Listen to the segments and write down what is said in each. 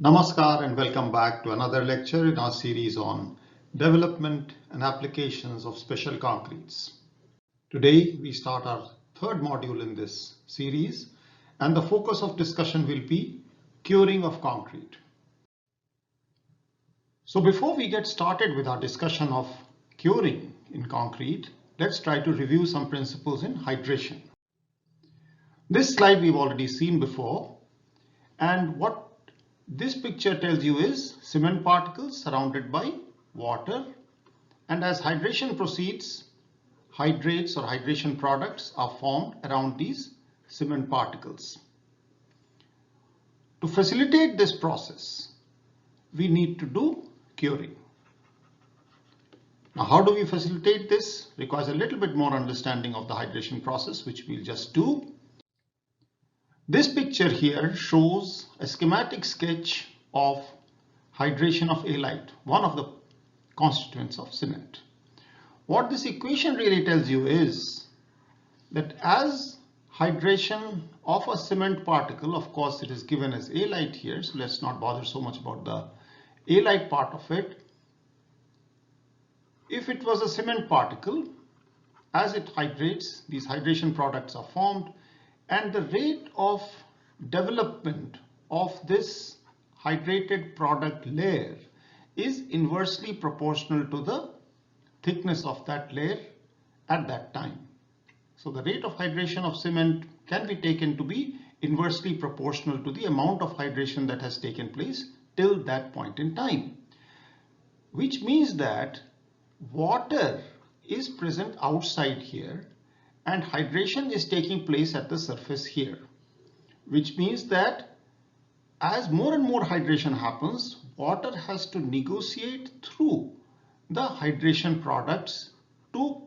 Namaskar and welcome back to another lecture in our series on development and applications of special concretes. Today we start our third module in this series and the focus of discussion will be curing of concrete. So before we get started with our discussion of curing in concrete, let's try to review some principles in hydration. This slide we've already seen before, and what this picture tells you is cement particles surrounded by water, and as hydration proceeds, hydrates or hydration products are formed around these cement particles. To facilitate this process, we need to do curing. Now, how do we facilitate this? Requires a little bit more understanding of the hydration process, which we'll just do. This picture here shows a schematic sketch of hydration of halite, one of the constituents of cement. What this equation really tells you is that as hydration of a cement particle, of course it is given as halite here, so let's not bother so much about the halite part of it. If it was a cement particle, as it hydrates, these hydration products are formed, and the rate of development of this hydrated product layer is inversely proportional to the thickness of that layer at that time. So the rate of hydration of cement can be taken to be inversely proportional to the amount of hydration that has taken place till that point in time, which means that water is present outside here and hydration is taking place at the surface here, which means that as more and more hydration happens, water has to negotiate through the hydration products to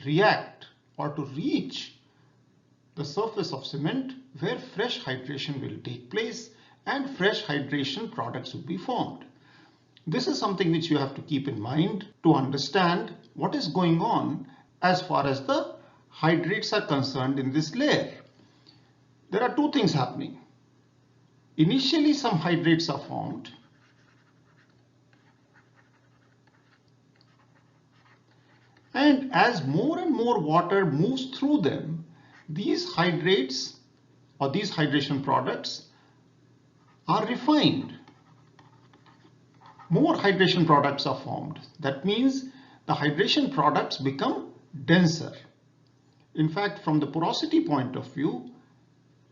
react or to reach the surface of cement where fresh hydration will take place and fresh hydration products will be formed. This is something which you have to keep in mind to understand what is going on as far as the hydrates are concerned in this layer. There are two things happening. Initially, some hydrates are formed, and as more and more water moves through them, these hydrates or these hydration products are refined. More hydration products are formed. That means the hydration products become denser. In fact, from the porosity point of view,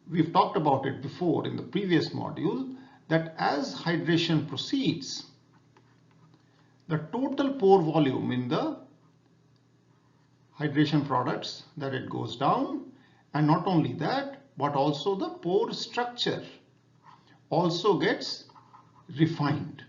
we've talked about it before in the previous module, that as hydration proceeds, the total pore volume in the hydration products, that it goes down, and not only that, but also the pore structure also gets refined.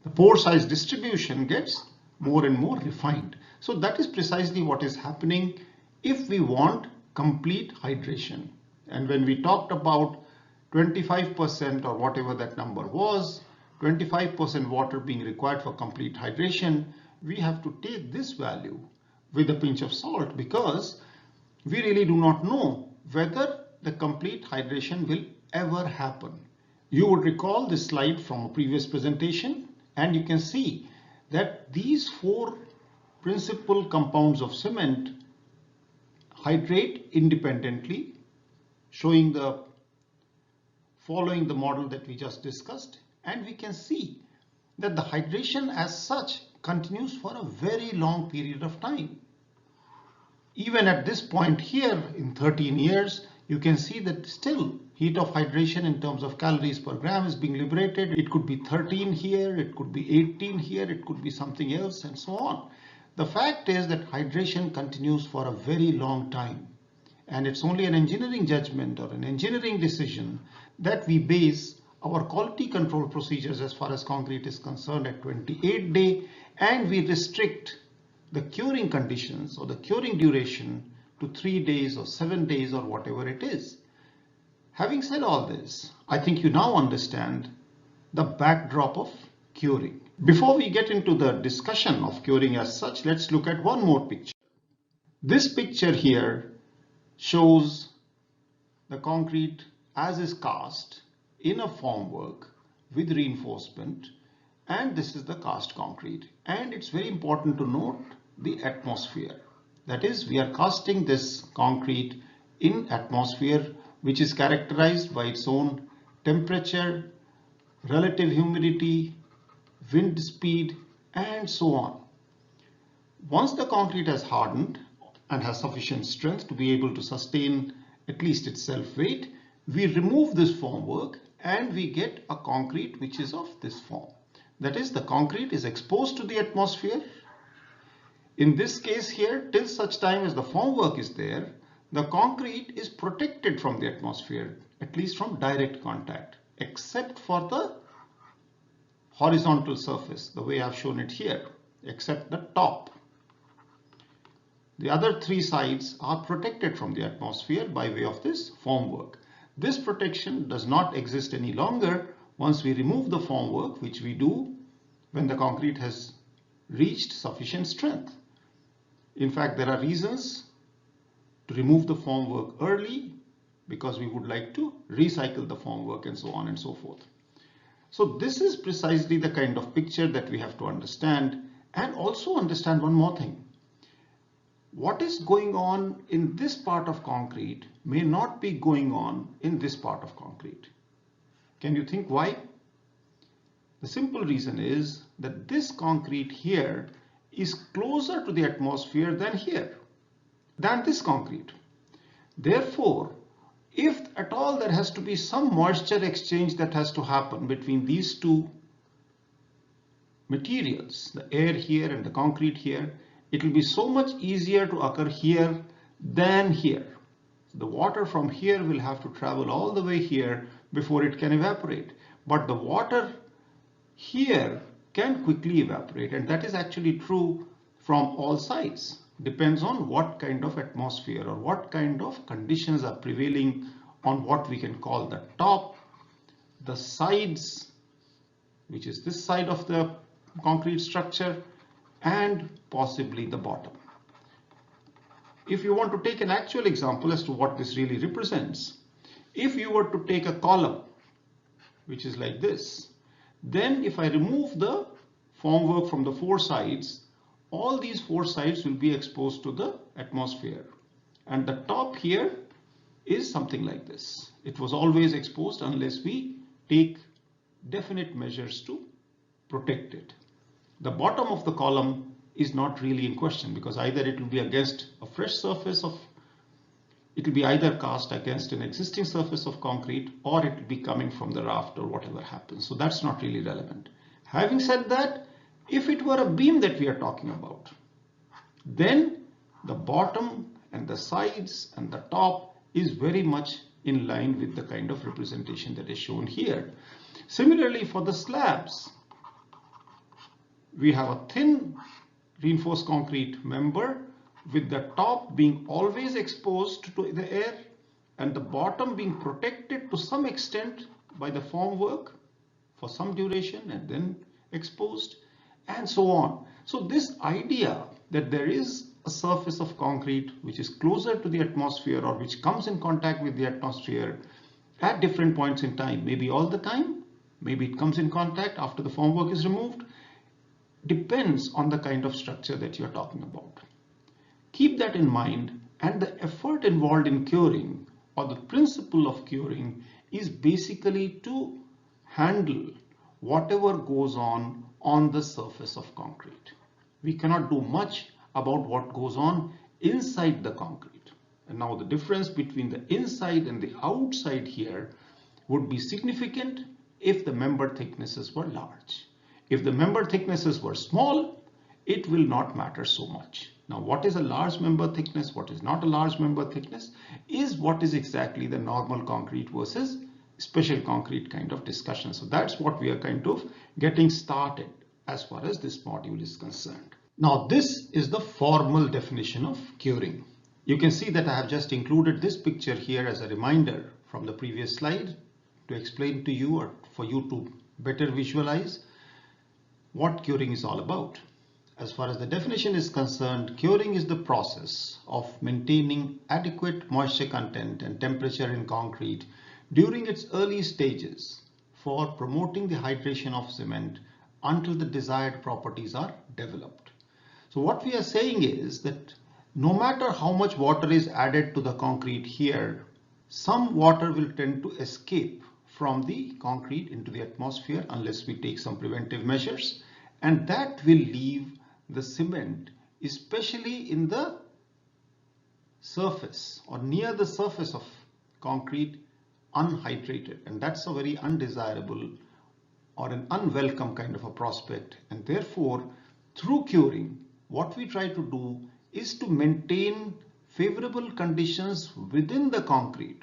The pore size distribution gets more and more refined. So that is precisely what is happening if we want complete hydration. And when we talked about 25% or whatever that number was, 25% water being required for complete hydration, we have to take this value with a pinch of salt because we really do not know whether the complete hydration will ever happen. You would recall this slide from a previous presentation, and you can see that these four principal compounds of cement hydrate independently, following the model that we just discussed, and we can see that the hydration as such continues for a very long period of time. Even at this point here in 13 years, you can see that still heat of hydration in terms of calories per gram is being liberated. It could be 13 here, it could be 18 here, it could be something else, and so on. The fact is that hydration continues for a very long time, and it's only an engineering judgment or an engineering decision that we base our quality control procedures as far as concrete is concerned at 28-day, and we restrict the curing conditions or the curing duration to 3 days or 7 days or whatever it is. Having said all this, I think you now understand the backdrop of curing. Before we get into the discussion of curing as such, let's look at one more picture. This picture here shows the concrete as is cast in a formwork with reinforcement, and this is the cast concrete. And it's very important to note the atmosphere. That is, we are casting this concrete in atmosphere which is characterized by its own temperature, relative humidity, wind speed, and so on. Once the concrete has hardened and has sufficient strength to be able to sustain at least its self-weight, we remove this formwork and we get a concrete which is of this form. That is, the concrete is exposed to the atmosphere. In this case here, till such time as the formwork is there, the concrete is protected from the atmosphere, at least from direct contact, except for the horizontal surface, the way I've shown it here, except the top. The other three sides are protected from the atmosphere by way of this formwork. This protection does not exist any longer once we remove the formwork, which we do when the concrete has reached sufficient strength. In fact, there are reasons to remove the formwork early because we would like to recycle the formwork and so on and so forth. So this is precisely the kind of picture that we have to understand, and also understand one more thing. What is going on in this part of concrete may not be going on in this part of concrete. Can you think why? The simple reason is that this concrete here is closer to the atmosphere than here, than this concrete. Therefore, if at all there has to be some moisture exchange that has to happen between these two materials, the air here and the concrete here, it will be so much easier to occur here than here. The water from here will have to travel all the way here before it can evaporate. But the water here can quickly evaporate, and that is actually true from all sides. Depends on what kind of atmosphere or what kind of conditions are prevailing on what we can call the top, the sides, which is this side of the concrete structure, and possibly the bottom. If you want to take an actual example as to what this really represents, if you were to take a column which is like this, then if I remove the formwork from the four sides, all these four sides will be exposed to the atmosphere, and the top here is something like this. It was always exposed unless we take definite measures to protect it. The bottom of the column is not really in question, because either it will be against a fresh surface of, it will be either cast against an existing surface of concrete, or it will be coming from the raft or whatever happens. So that's not really relevant. Having said that, if it were a beam that we are talking about, then the bottom and the sides and the top is very much in line with the kind of representation that is shown here. Similarly, for the slabs, we have a thin reinforced concrete member with the top being always exposed to the air and the bottom being protected to some extent by the formwork for some duration and then exposed, and so on. So this idea that there is a surface of concrete which is closer to the atmosphere or which comes in contact with the atmosphere at different points in time, maybe all the time, maybe it comes in contact after the formwork is removed, depends on the kind of structure that you're talking about. Keep that in mind, and the effort involved in curing, or the principle of curing, is basically to handle whatever goes on the surface of concrete. We cannot do much about what goes on inside the concrete. And now the difference between the inside and the outside here would be significant if the member thicknesses were large. If the member thicknesses were small, it will not matter so much. Now, what is a large member thickness, what is not a large member thickness, is what is exactly the normal concrete versus special concrete kind of discussion. So that's what we are kind of getting started as far as this module is concerned. Now, this is the formal definition of curing. You can see that I have just included this picture here as a reminder from the previous slide to explain to you, or for you to better visualize what curing is all about. As far as the definition is concerned, curing is the process of maintaining adequate moisture content and temperature in concrete during its early stages for promoting the hydration of cement until the desired properties are developed. So what we are saying is that no matter how much water is added to the concrete here, some water will tend to escape from the concrete into the atmosphere unless we take some preventive measures, and that will leave the cement, especially in the surface or near the surface of concrete, unhydrated, and that's a very undesirable or an unwelcome kind of a prospect. And therefore, through curing, what we try to do is to maintain favorable conditions within the concrete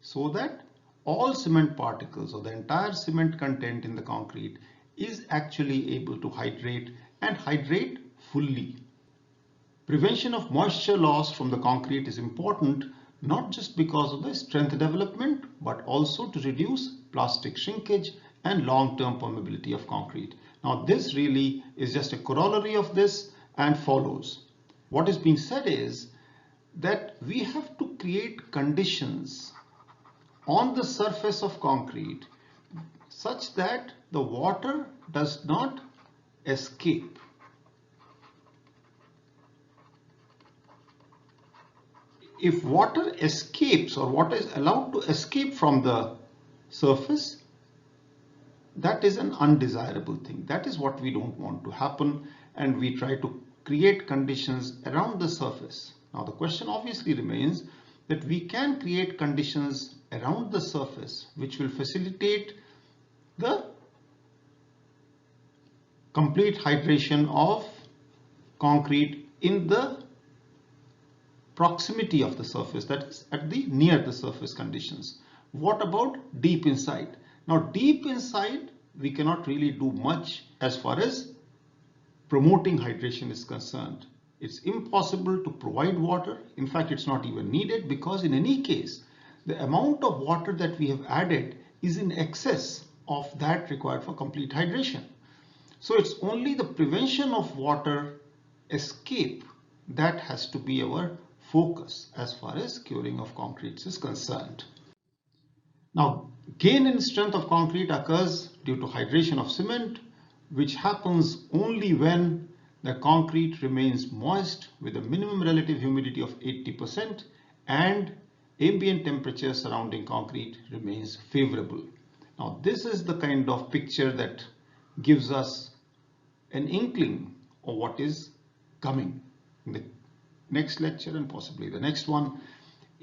so that all cement particles or the entire cement content in the concrete is actually able to hydrate and hydrate fully. Prevention of moisture loss from the concrete is important not just because of the strength development, but also to reduce plastic shrinkage and long-term permeability of concrete. Now this really is just a corollary of this and follows. What is being said is that we have to create conditions on the surface of concrete such that the water does not escape. If water escapes or water is allowed to escape from the surface, that is an undesirable thing. That is what we don't want to happen, and we try to create conditions around the surface. Now the question obviously remains that we can create conditions around the surface which will facilitate the complete hydration of concrete in the proximity of the surface, that is at the near the surface conditions. What about deep inside? Now deep inside we cannot really do much as far as promoting hydration is concerned. It's impossible to provide water. In fact, it's not even needed because in any case the amount of water that we have added is in excess of that required for complete hydration. So it's only the prevention of water escape that has to be our focus as far as curing of concretes is concerned. Now, gain in strength of concrete occurs due to hydration of cement, which happens only when the concrete remains moist with a minimum relative humidity of 80% and ambient temperature surrounding concrete remains favorable. Now, this is the kind of picture that gives us an inkling of what is coming in the next lecture and possibly the next one.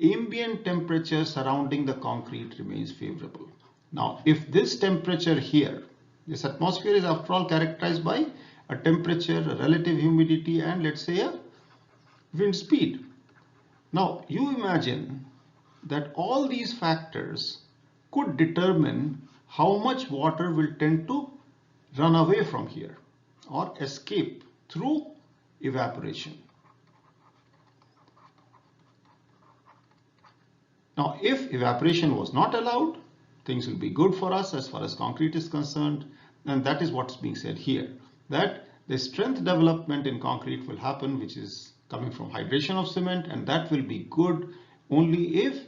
Ambient temperature surrounding the concrete remains favorable. Now, if this temperature here, this atmosphere is after all characterized by a temperature, a relative humidity, and let's say a wind speed. Now, you imagine that all these factors could determine how much water will tend to run away from here or escape through evaporation. Now, if evaporation was not allowed, things will be good for us as far as concrete is concerned, and that is what's being said here, that the strength development in concrete will happen, which is coming from hydration of cement, and that will be good only if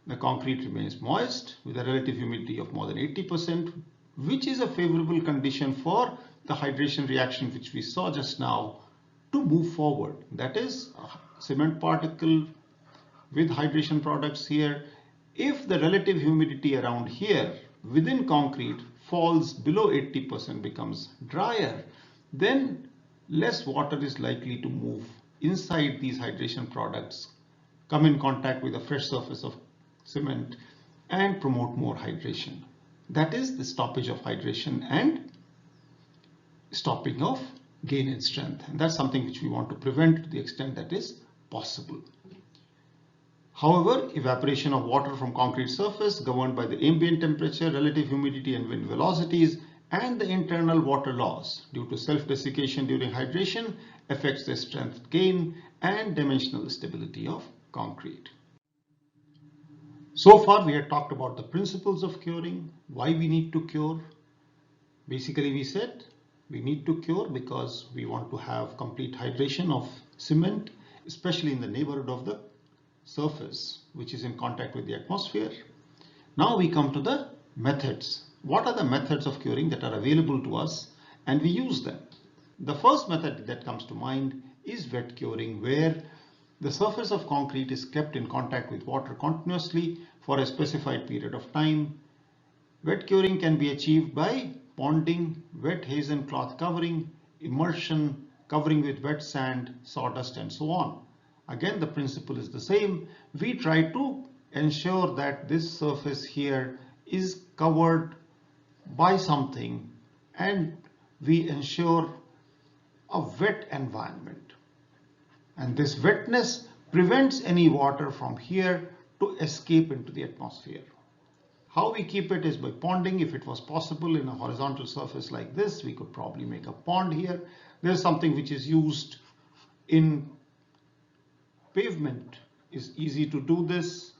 the concrete remains moist with a relative humidity of more than 80%, which is a favorable condition for the hydration reaction which we saw just now to move forward. That is a cement particle with hydration products here. If the relative humidity around here within concrete falls below 80%, becomes drier, then less water is likely to move inside these hydration products, come in contact with the fresh surface of cement and promote more hydration. That is the stoppage of hydration and stopping of gain in strength. And that's something which we want to prevent to the extent that is possible. However, evaporation of water from concrete surface governed by the ambient temperature, relative humidity and wind velocities and the internal water loss due to self-desiccation during hydration affects the strength gain and dimensional stability of concrete. So far we had talked about the principles of curing, why we need to cure. Basically we said we need to cure because we want to have complete hydration of cement, especially in the neighborhood of the surface which is in contact with the atmosphere. Now we come to the methods. What are the methods of curing that are available to us and we use them? The first method that comes to mind is wet curing, where the surface of concrete is kept in contact with water continuously for a specified period of time. Wet curing can be achieved by ponding, wet hazen cloth covering, immersion, covering with wet sand, sawdust and so on. Again, the principle is the same. We try to ensure that this surface here is covered by something and we ensure a wet environment. And this wetness prevents any water from here to escape into the atmosphere. How we keep it is by ponding. If it was possible in a horizontal surface like this, we could probably make a pond here. There's something which is used in pavement. It's easy to do this.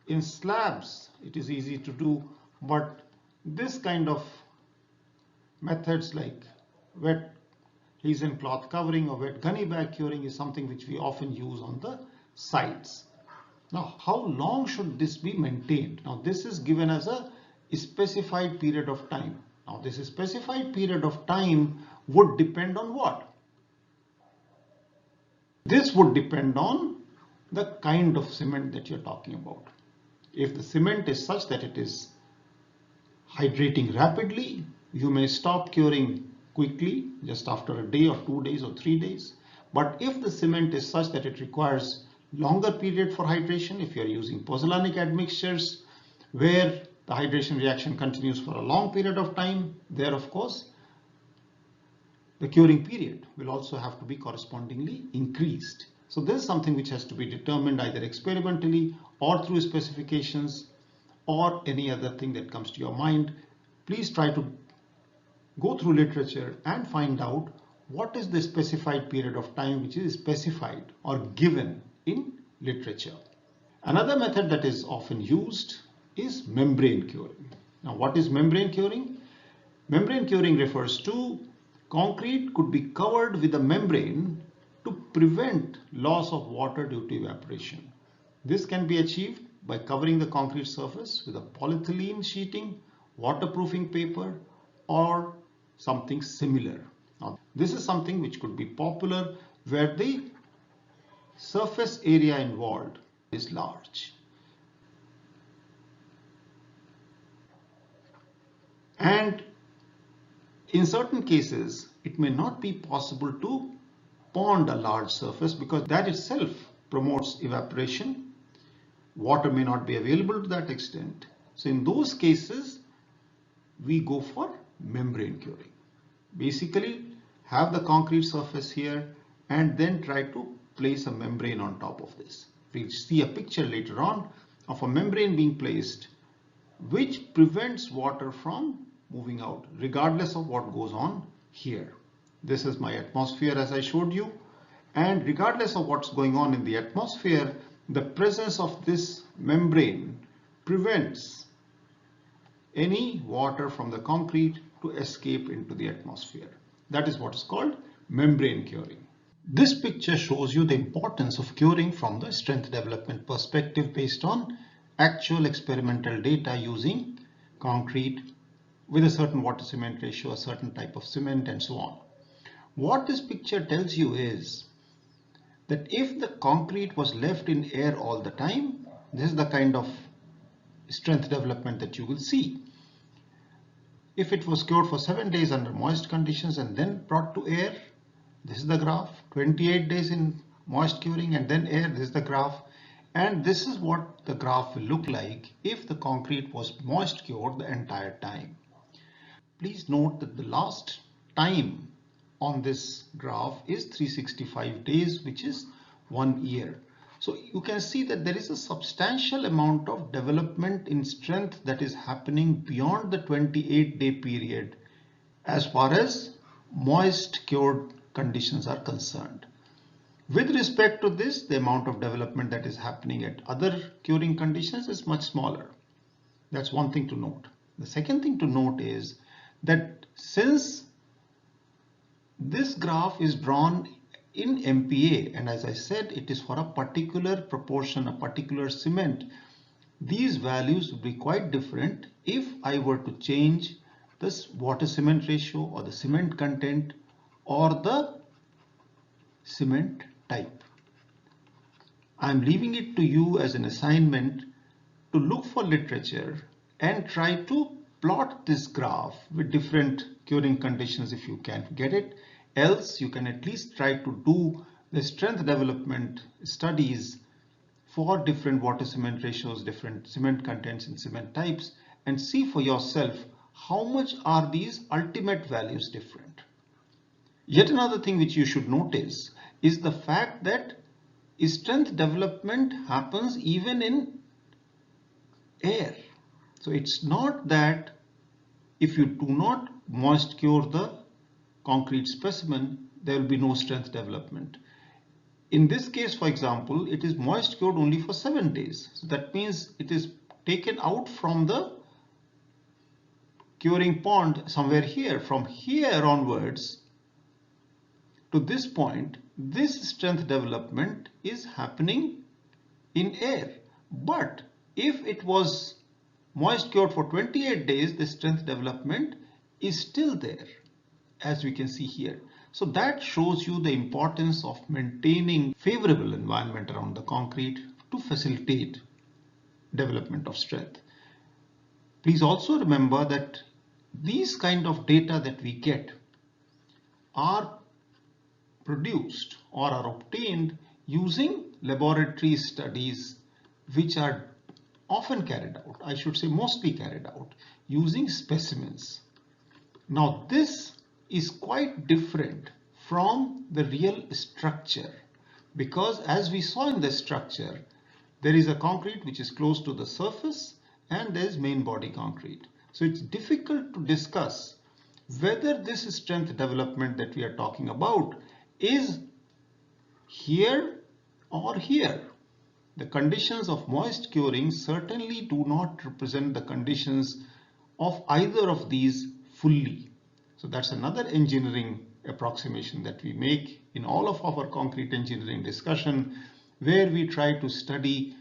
In slabs, it is easy to do, but this kind of methods like wet hazen cloth covering or wet gunny bag curing is something which we often use on the sides. Now, how long should this be maintained? Now, this is given as a specified period of time. Now, this specified period of time would depend on what? This would depend on the kind of cement that you're talking about. If the cement is such that it is hydrating rapidly, you may stop curing quickly, just after a day or 2 days or 3 days. But if the cement is such that it requires longer period for hydration, if you are using pozzolanic admixtures where the hydration reaction continues for a long period of time, there of course the curing period will also have to be correspondingly increased. So this is something which has to be determined either experimentally or through specifications or any other thing that comes to your mind. Please try to go through literature and find out what is the specified period of time which is specified or given in literature. Another method that is often used is membrane curing. Now, what is membrane curing? Membrane curing refers to concrete could be covered with a membrane to prevent loss of water due to evaporation. This can be achieved by covering the concrete surface with a polyethylene sheeting, waterproofing paper, or something similar. Now, this is something which could be popular where the surface area involved is large. And in certain cases, it may not be possible to pond a large surface because that itself promotes evaporation. Water may not be available to that extent. So in those cases, we go for membrane curing. Basically, have the concrete surface here and then try to place a membrane on top of this. We'll see a picture later on of a membrane being placed which prevents water from moving out regardless of what goes on here. This is my atmosphere as I showed you, and regardless of what's going on in the atmosphere, the presence of this membrane prevents any water from the concrete to escape into the atmosphere. That is what is called membrane curing. This picture shows you the importance of curing from the strength development perspective based on actual experimental data using concrete with a certain water cement ratio, a certain type of cement and so on. What this picture tells you is that if the concrete was left in air all the time, this is the kind of strength development that you will see. If it was cured for 7 days under moist conditions and then brought to air, this is the graph. 28 days in moist curing and then air, this is the graph. And this is what the graph will look like if the concrete was moist cured the entire time. Please note that the last time on this graph is 365 days, which is 1 year. So you can see that there is a substantial amount of development in strength that is happening beyond the 28-day period as far as moist cured conditions are concerned. With respect to this, the amount of development that is happening at other curing conditions is much smaller. That's one thing to note. The second thing to note is that since this graph is drawn in MPa, and as I said, it is for a particular proportion, a particular cement, these values would be quite different if I were to change this water cement ratio or the cement content or the cement type. I'm leaving it to you as an assignment to look for literature and try to plot this graph with different curing conditions if you can't get it. Else you can at least try to do the strength development studies for different water cement ratios, different cement contents and cement types, and see for yourself how much are these ultimate values different. Yet another thing which you should notice is the fact that strength development happens even in air. So it's not that if you do not moist cure the concrete specimen, there will be no strength development. In this case, for example, it is moist cured only for 7 days. So that means it is taken out from the curing pond somewhere here. From here onwards to this point, this strength development is happening in air. But if it was moist cured for 28 days, the strength development is still there, as we can see here. So that shows you the importance of maintaining favorable environment around the concrete to facilitate development of strength. Please also remember that these kind of data that we get are produced or are obtained using laboratory studies which are often carried out, I should say mostly carried out, using specimens. Now this is quite different from the real structure, because as we saw in the structure, there is a concrete which is close to the surface and there is main body concrete. So it's difficult to discuss whether this strength development that we are talking about is here or here. The conditions of moist curing certainly do not represent the conditions of either of these fully. So that's another engineering approximation that we make in all of our concrete engineering discussion, where we try to study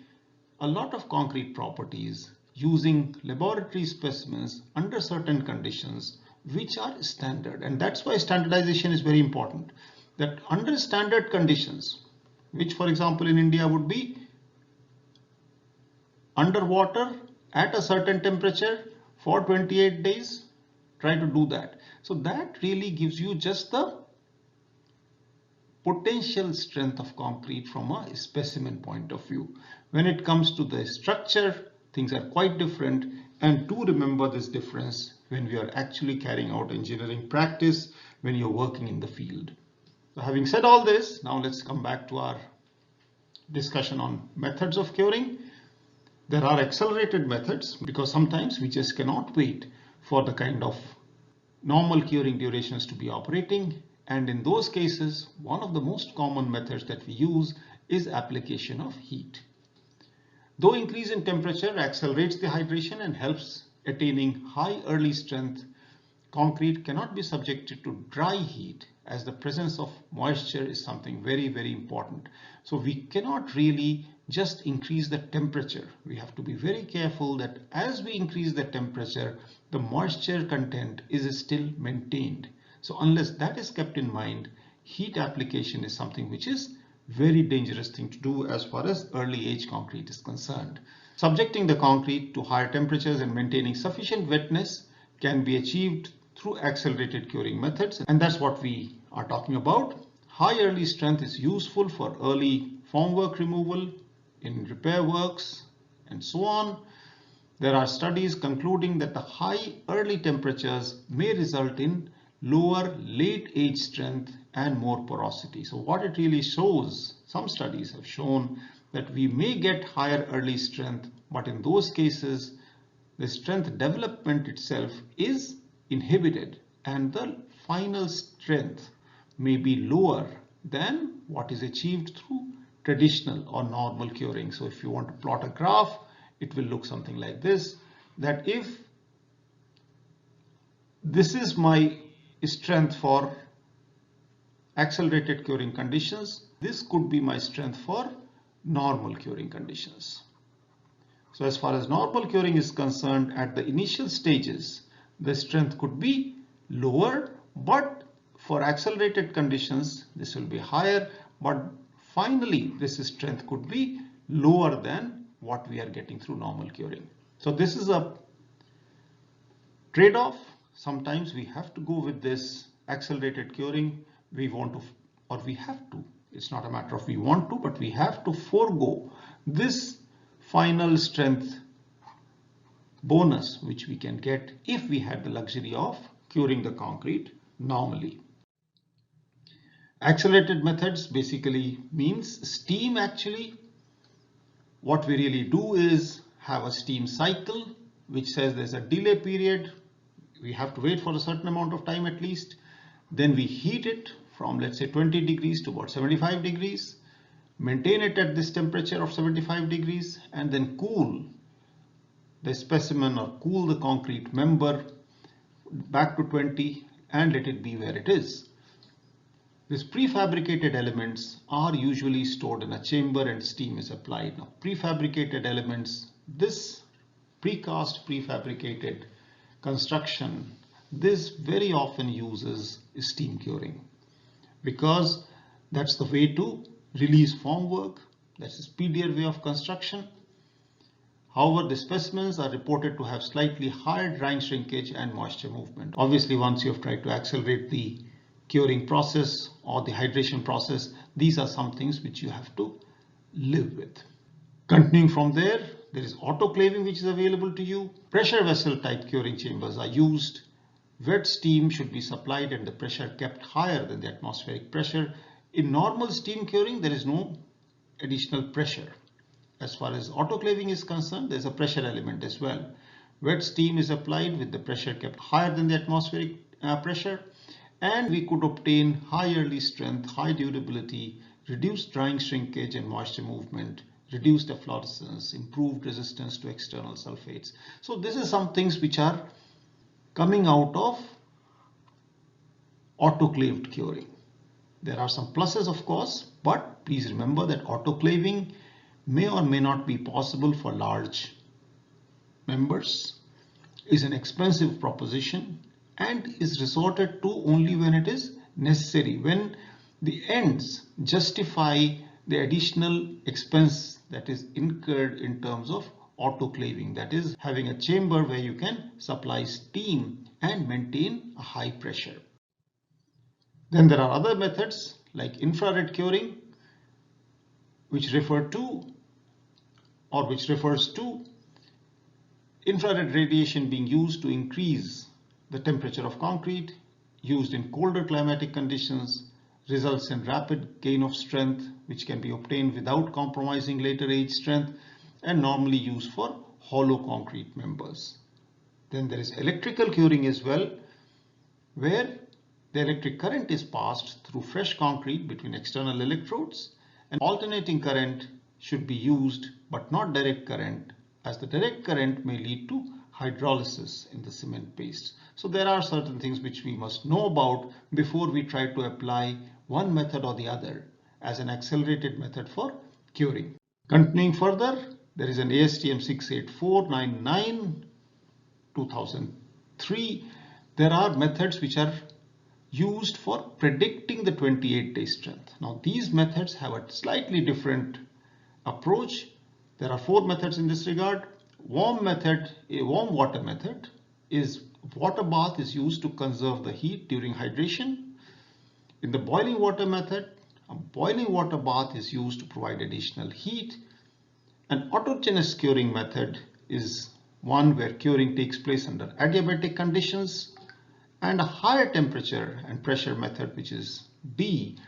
a lot of concrete properties using laboratory specimens under certain conditions which are standard. And that's why standardization is very important. That under standard conditions, which for example in India would be underwater at a certain temperature for 28 days, try to do that. So that really gives you just the potential strength of concrete from a specimen point of view. When it comes to the structure, things are quite different, and do remember this difference when we are actually carrying out engineering practice, when you're working in the field. So having said all this, now let's come back to our discussion on methods of curing. There are accelerated methods because sometimes we just cannot wait for the kind of normal curing durations to be operating, and in those cases one of the most common methods that we use is application of heat. Though increase in temperature accelerates the hydration and helps attaining high early strength, concrete cannot be subjected to dry heat, as the presence of moisture is something very, very important. So we cannot really just increase the temperature. We have to be very careful that as we increase the temperature, the moisture content is still maintained. So unless that is kept in mind, heat application is something which is very dangerous thing to do as far as early age concrete is concerned. Subjecting the concrete to higher temperatures and maintaining sufficient wetness can be achieved through accelerated curing methods, and that's what we are talking about. High early strength is useful for early formwork removal, in repair works, and so on. There are studies concluding that the high early temperatures may result in lower late age strength and more porosity. So what it really shows, some studies have shown that we may get higher early strength, but in those cases the strength development itself is inhibited and the final strength may be lower than what is achieved through traditional or normal curing. So if you want to plot a graph, it will look something like this, that if this is my strength for accelerated curing conditions, this could be my strength for normal curing conditions. So as far as normal curing is concerned, at the initial stages, the strength could be lower, but for accelerated conditions, this will be higher, but finally this strength could be lower than what we are getting through normal curing. So this is a trade-off. Sometimes we have to go with this accelerated curing. We want to, or we have to. It's not a matter of we want to, but we have to forego this final strength bonus which we can get if we had the luxury of curing the concrete normally. Accelerated methods basically means steam. Actually, what we really do is have a steam cycle which says there's a delay period. We have to wait for a certain amount of time at least. Then we heat it from, let's say, 20 degrees to about 75 degrees, maintain it at this temperature of 75 degrees, and then cool the specimen or cool the concrete member back to 20 and let it be where it is. These prefabricated elements are usually stored in a chamber and steam is applied. Now, prefabricated elements, this precast prefabricated construction, this very often uses steam curing because that's the way to release formwork. That's a speedier way of construction. However, the specimens are reported to have slightly higher drying shrinkage and moisture movement. Obviously, once you have tried to accelerate the curing process or the hydration process, these are some things which you have to live with. Continuing from there, there is autoclaving which is available to you. Pressure vessel type curing chambers are used. Wet steam should be supplied and the pressure kept higher than the atmospheric pressure. In normal steam curing, there is no additional pressure. As far as autoclaving is concerned, there's a pressure element as well. Wet steam is applied with the pressure kept higher than the atmospheric pressure, and we could obtain high early strength, high durability, reduced drying shrinkage and moisture movement, reduced efflorescence, improved resistance to external sulfates. So this is some things which are coming out of autoclaved curing. There are some pluses, of course, but please remember that autoclaving may or may not be possible for large members, is an expensive proposition, and is resorted to only when it is necessary, when the ends justify the additional expense that is incurred in terms of autoclaving, that is having a chamber where you can supply steam and maintain a high pressure. Then there are other methods like infrared curing, which refers to infrared radiation being used to increase the temperature of concrete, used in colder climatic conditions, results in rapid gain of strength, which can be obtained without compromising later age strength, and normally used for hollow concrete members. Then there is electrical curing as well, where the electric current is passed through fresh concrete between external electrodes, and alternating current should be used, but not direct current, as the direct current may lead to hydrolysis in the cement paste. So there are certain things which we must know about before we try to apply one method or the other as an accelerated method for curing. Continuing further, there is an ASTM 68499 2003. There are methods which are used for predicting the 28-day strength. Now these methods have a slightly different approach. There are 4 methods in this regard. Warm water method is water bath is used to conserve the heat during hydration. In the boiling water method, a boiling water bath is used to provide additional heat. An autogenous curing method is one where curing takes place under adiabatic conditions, and a higher temperature and pressure method, which is B,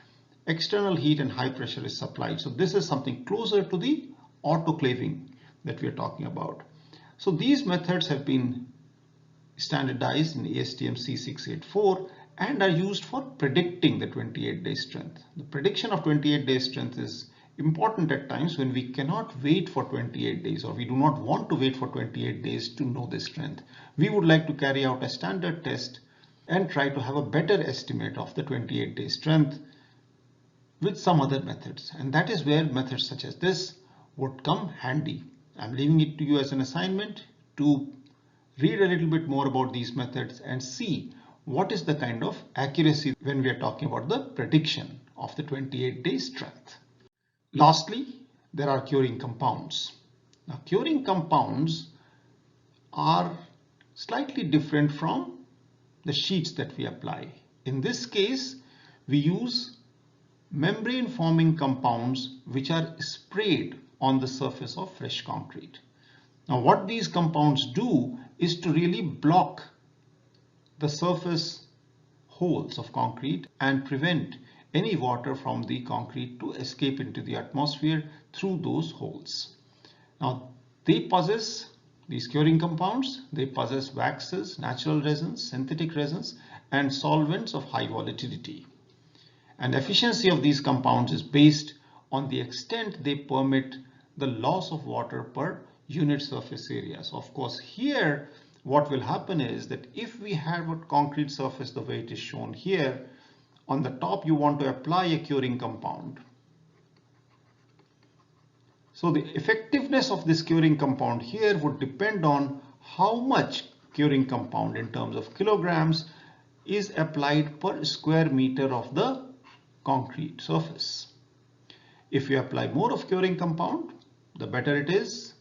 external heat and high pressure is supplied. So this is something closer to the autoclaving that we are talking about. So these methods have been standardized in ASTM C684 and are used for predicting the 28-day strength. The prediction of 28-day strength is important at times when we cannot wait for 28 days, or we do not want to wait for 28 days to know the strength. We would like to carry out a standard test and try to have a better estimate of the 28-day strength with some other methods. And that is where methods such as this would come handy. I'm leaving it to you as an assignment to read a little bit more about these methods and see what is the kind of accuracy when we are talking about the prediction of the 28-day strength. Lastly, there are curing compounds. Now, curing compounds are slightly different from the sheets that we apply. In this case, we use membrane forming compounds which are sprayed on the surface of fresh concrete. Now, what these compounds do is to really block the surface holes of concrete and prevent any water from the concrete to escape into the atmosphere through those holes. Now, these curing compounds, they possess waxes, natural resins, synthetic resins, and solvents of high volatility. And efficiency of these compounds is based on the extent they permit the loss of water per unit surface area. So of course, here what will happen is that if we have a concrete surface the way it is shown here, on the top you want to apply a curing compound. So the effectiveness of this curing compound here would depend on how much curing compound in terms of kilograms is applied per square meter of the concrete surface. If you apply more of curing compound, the better it is.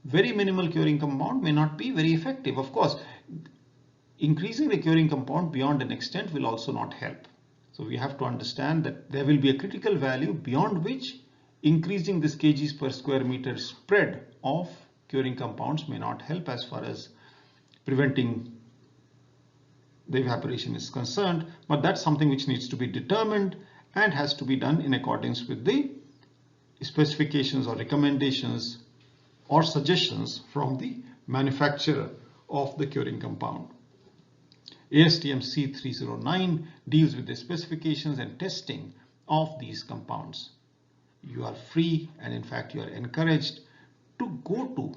Very minimal curing compound may not be very effective. Of course, increasing the curing compound beyond an extent will also not help. So we have to understand that there will be a critical value beyond which increasing this kgs per square meter spread of curing compounds may not help as far as preventing the evaporation is concerned, but that's something which needs to be determined and has to be done in accordance with the specifications or recommendations or suggestions from the manufacturer of the curing compound. ASTM C309 deals with the specifications and testing of these compounds. You are free, and in fact you are encouraged to go to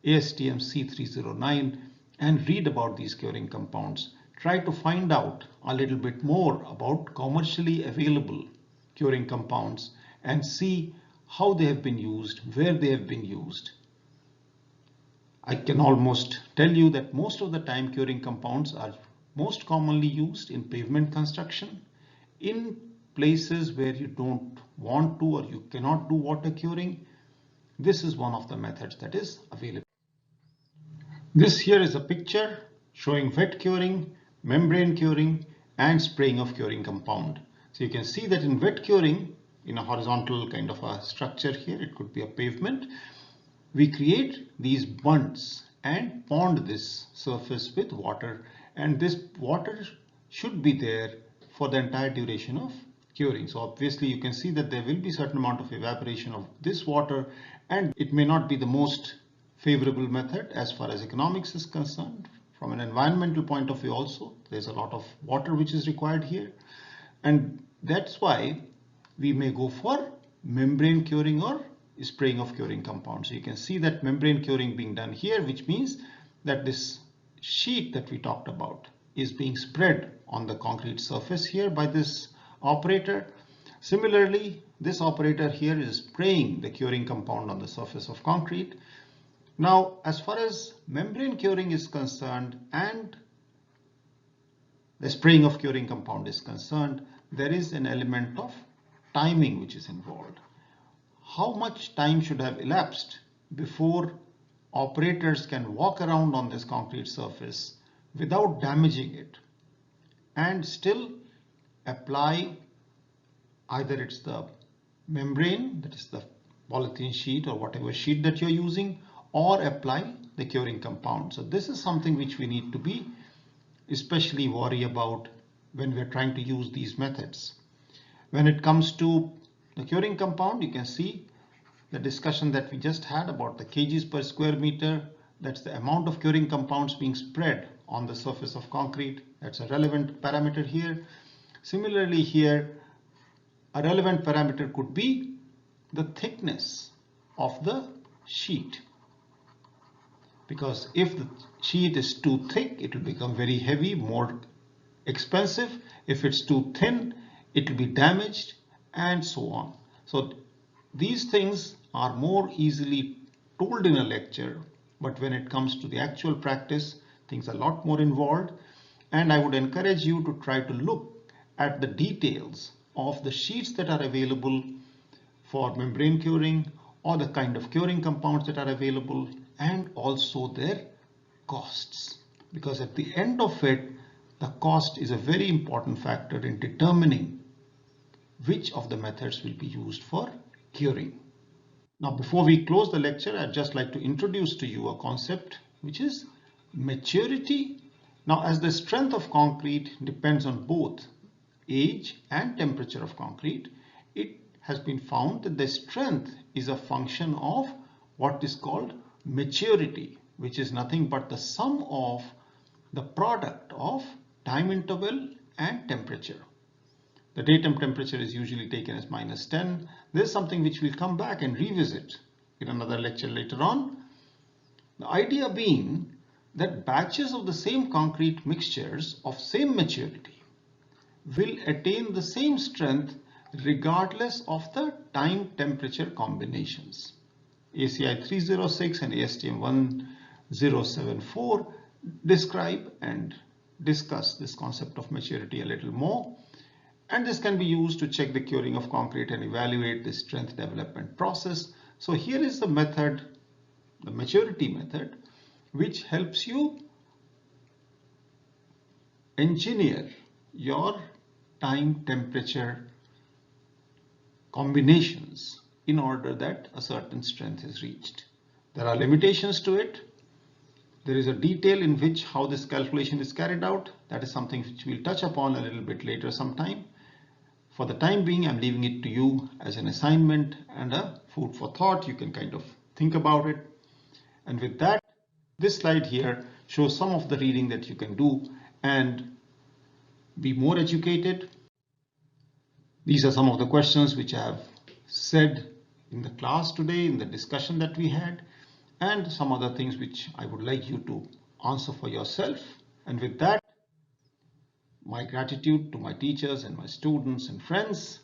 ASTM C309 and read about these curing compounds. Try to find out a little bit more about commercially available curing compounds and see how they have been used, where they have been used. I can almost tell you that most of the time curing compounds are most commonly used in pavement construction, in places where you don't want to or you cannot do water curing. This is one of the methods that is available. This here is a picture showing wet curing, membrane curing, and spraying of curing compound. So you can see that in wet curing, in a horizontal kind of a structure here, it could be a pavement, we create these bunds and pond this surface with water, and this water should be there for the entire duration of curing. So obviously you can see that there will be certain amount of evaporation of this water, and it may not be the most favorable method as far as economics is concerned. From an environmental point of view also, there's a lot of water which is required here, and that's why we may go for membrane curing or spraying of curing compounds. So you can see that membrane curing being done here, which means that this sheet that we talked about is being spread on the concrete surface here by this operator. Similarly, this operator here is spraying the curing compound on the surface of concrete. Now, as far as membrane curing is concerned and the spraying of curing compound is concerned, there is an element of timing which is involved. How much time should have elapsed before operators can walk around on this concrete surface without damaging it and still apply either it's the membrane, that is the polythene sheet or whatever sheet that you're using, or apply the curing compound. So this is something which we need to be especially worry about when we're trying to use these methods. When it comes to the curing compound, you can see the discussion that we just had about the kgs per square meter. That's the amount of curing compounds being spread on the surface of concrete. That's a relevant parameter here. Similarly here, a relevant parameter could be the thickness of the sheet. Because if the sheet is too thick, it will become very heavy, more expensive. If it's too thin, it will be damaged, and so on. So these things are more easily told in a lecture, but when it comes to the actual practice, things are a lot more involved. And I would encourage you to try to look at the details of the sheets that are available for membrane curing or the kind of curing compounds that are available, and also their costs. Because at the end of it, the cost is a very important factor in determining which of the methods will be used for curing. Now, before we close the lecture, I'd just like to introduce to you a concept which is maturity. Now, as the strength of concrete depends on both age and temperature of concrete, it has been found that the strength is a function of what is called maturity, which is nothing but the sum of the product of time interval and temperature. The datum temperature is usually taken as -10. This is something which we'll come back and revisit in another lecture later on. The idea being that batches of the same concrete mixtures of same maturity will attain the same strength regardless of the time temperature combinations. ACI 306 and ASTM 1074 describe and discuss this concept of maturity a little more. And this can be used to check the curing of concrete and evaluate the strength development process. So here is the method, the maturity method, which helps you engineer your time temperature combinations in order that a certain strength is reached. There are limitations to it. There is a detail in which how this calculation is carried out. That is something which we'll touch upon a little bit later sometime. For the time being, I'm leaving it to you as an assignment and a food for thought. You can kind of think about it. And with that, this slide here shows some of the reading that you can do and be more educated. These are some of the questions which I have said in the class today, in the discussion that we had, and some other things which I would like you to answer for yourself. And with that, my gratitude to my teachers and my students and friends.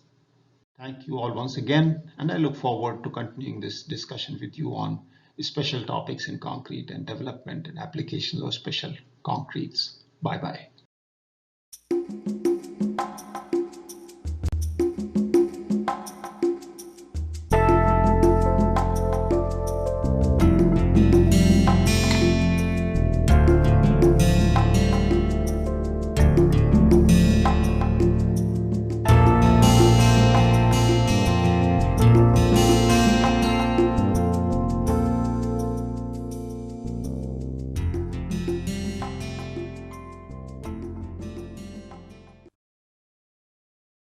Thank you all once again, and I look forward to continuing this discussion with you on special topics in concrete and development and applications of special concretes. Bye-bye.